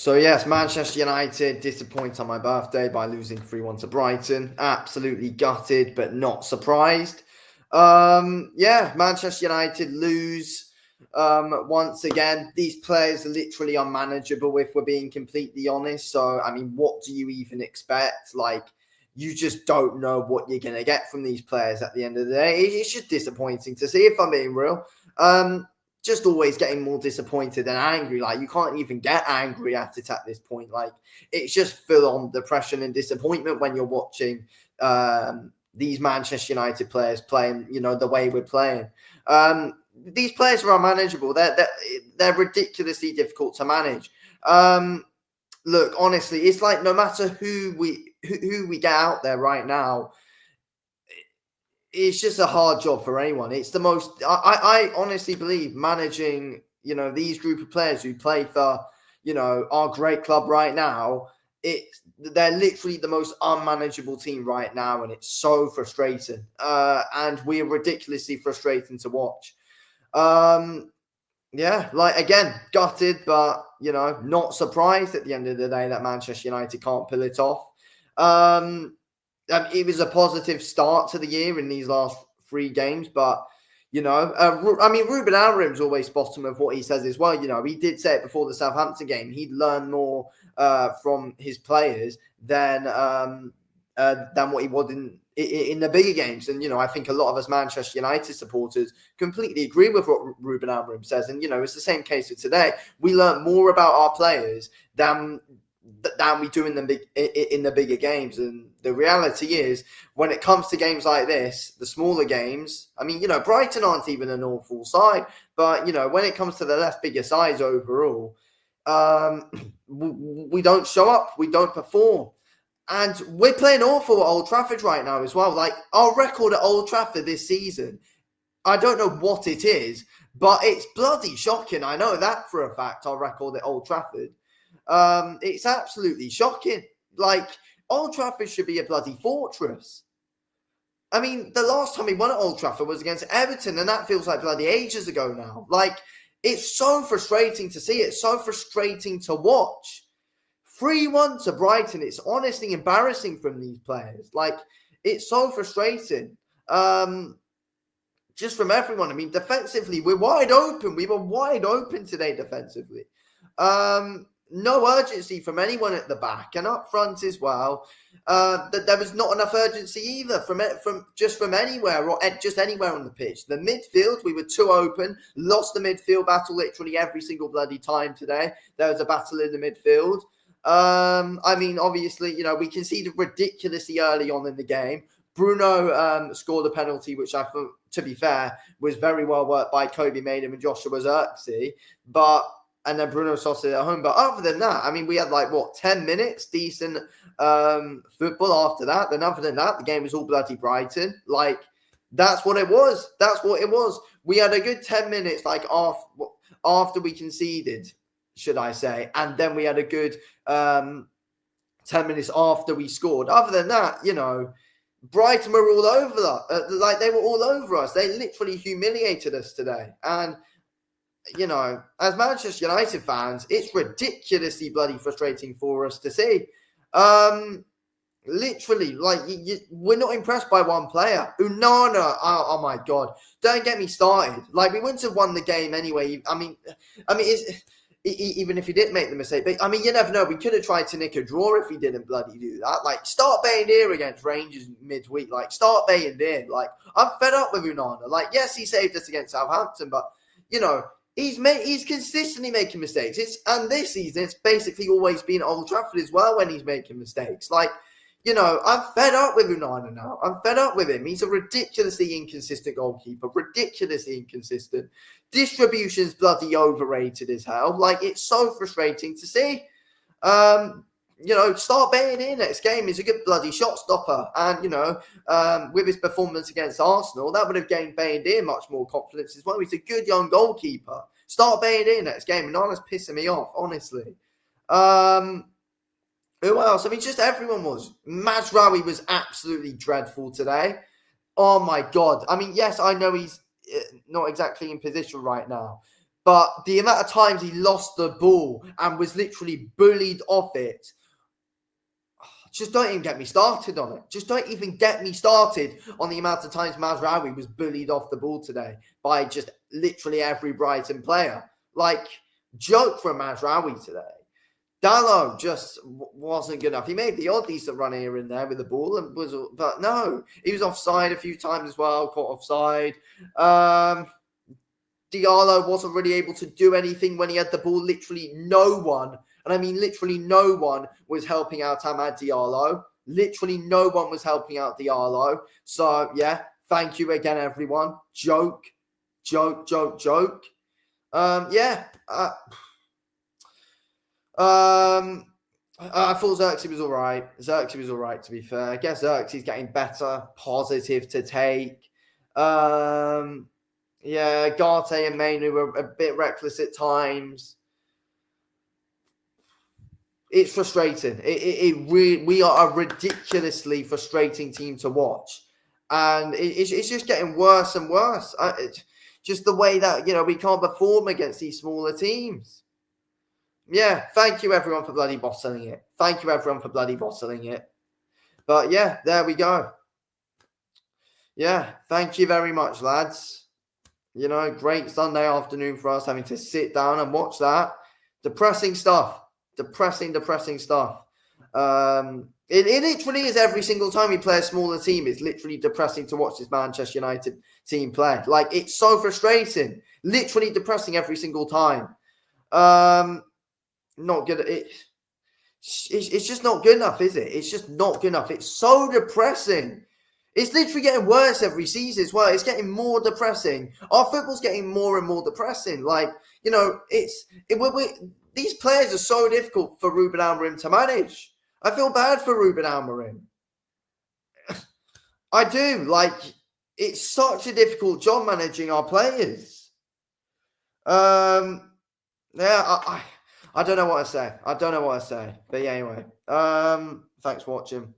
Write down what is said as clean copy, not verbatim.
So yes, Manchester United disappoint on my birthday by losing 3-1 to Brighton. Absolutely gutted, but not surprised. Manchester United lose once again. These players are literally unmanageable if we're being completely honest. So, I mean, what do you even expect? Like, you just don't know what you're going to get from these players at the end of the day. It's just disappointing to see, if I'm being real. Just always getting more disappointed and angry. Like, you can't even get angry at it at this point. Like, it's just full on depression and disappointment when you're watching these Manchester United players playing, the way we're playing. These players are unmanageable. They're ridiculously difficult to manage. Look, honestly, it's like no matter who we get out there right now, it's just a hard job for anyone. It's the most. I honestly believe managing, these group of players who play for, our great club right now. They're literally the most unmanageable team right now, and it's so frustrating. And we're ridiculously frustrating to watch. Again, gutted, but not surprised at the end of the day that Manchester United can't pull it off. It was a positive start to the year in these last 3 games, but Ruben Amorim's always bottom of what he says as well. He did say it before the Southampton game. He'd learn more from his players than what he would in the bigger games. And, I think a lot of us Manchester United supporters completely agree with what Ruben Amorim says. And, it's the same case with today. We learn more about our players than we do in the bigger games. And the reality is, when it comes to games like this, the smaller games, Brighton aren't even an awful side, but when it comes to the less bigger sides overall, we don't show up, we don't perform. And we're playing awful at Old Trafford right now as well. Like, our record at Old Trafford this season, I don't know what it is, but it's bloody shocking. I know that for a fact, our record at Old Trafford. It's absolutely shocking. Like, Old Trafford should be a bloody fortress. I mean, the last time we won at Old Trafford was against Everton, and that feels like bloody ages ago now. Like, it's so frustrating to see. It's so frustrating to watch. 3-1 to Brighton. It's honestly embarrassing from these players. Like, it's so frustrating. Just from everyone. I mean, defensively, we're wide open. We were wide open today defensively. No urgency from anyone at the back, and up front as well. That there was not enough urgency either from anywhere, or just anywhere on the pitch. The midfield, we were too open. Lost the midfield battle literally every single bloody time today. There was a battle in the midfield. Obviously, we conceded ridiculously early on in the game. Bruno scored a penalty, which I thought, to be fair, was very well worked by Kobe Maynard and Joshua Zirkzee. And then Bruno Sosa at home. But other than that, we had 10 minutes decent football after that. Then other than that, the game was all bloody Brighton. Like, that's what it was. That's what it was. We had a good 10 minutes after we conceded, should I say. And then we had a good 10 minutes after we scored. Other than that, Brighton were all over us. They were all over us. They literally humiliated us today. And, as Manchester United fans, it's ridiculously bloody frustrating for us to see. Literally, we're not impressed by one player. Onana, oh my God. Don't get me started. We wouldn't have won the game anyway. Even if he didn't make the mistake. But, you never know. We could have tried to nick a draw if he didn't bloody do that. Start Bayindir against Rangers midweek. Start Bayindir. I'm fed up with Onana. Yes, he saved us against Southampton, but, he's consistently making mistakes. And this season, it's basically always been at Old Trafford as well when he's making mistakes. I'm fed up with Onana now. I'm fed up with him. He's a ridiculously inconsistent goalkeeper. Ridiculously inconsistent. Distribution's bloody overrated as hell. It's so frustrating to see. Start Bayindir next game. He's a good bloody shot stopper. And, with his performance against Arsenal, that would have gained Bayindir much more confidence as well. He's a good young goalkeeper. Start Bayindir next game. And Onana's pissing me off, honestly. Who else? Just everyone was. Mazraoui was absolutely dreadful today. Oh, my God. Yes, I know he's not exactly in position right now. But the amount of times he lost the ball and was literally bullied off it, just don't even get me started on it. Just don't even get me started on the amount of times Mazraoui was bullied off the ball today by just literally every Brighton player. Like, joke from Mazraoui today. Dalot just wasn't good enough. He made the odd decent run here and there with the ball, but no, he was offside a few times as well, caught offside. Diallo wasn't really able to do anything when he had the ball. Literally no one, and I mean literally no one, was helping out Amad Diallo. Literally no one was helping out Diallo. So, yeah, thank you again, everyone. Joke. I thought Xerxes was all right. To be fair. I guess Xerxes getting better. Positive to take. Yeah, Garte and Mainu were a bit reckless at times. It's frustrating. We are a ridiculously frustrating team to watch. And it's just getting worse and worse. Just the way that, we can't perform against these smaller teams. Yeah, thank you everyone for bloody bottling it. But yeah, there we go. Yeah, thank you very much, lads. Great Sunday afternoon for us, having to sit down and watch that. Depressing stuff. Depressing stuff. It literally is every single time we play a smaller team. It's literally depressing to watch this Manchester United team play. Like, it's so frustrating. Literally depressing every single time. Not good. It's just not good enough, is it? It's just not good enough. It's so depressing. It's literally getting worse every season as well. It's getting more depressing. Our football's getting more and more depressing. Like, these players are so difficult for Ruben Amorim to manage. I feel bad for Ruben Amorim. I do. Like, it's such a difficult job managing our players. Yeah, I don't know what to say. But yeah, anyway. Thanks for watching.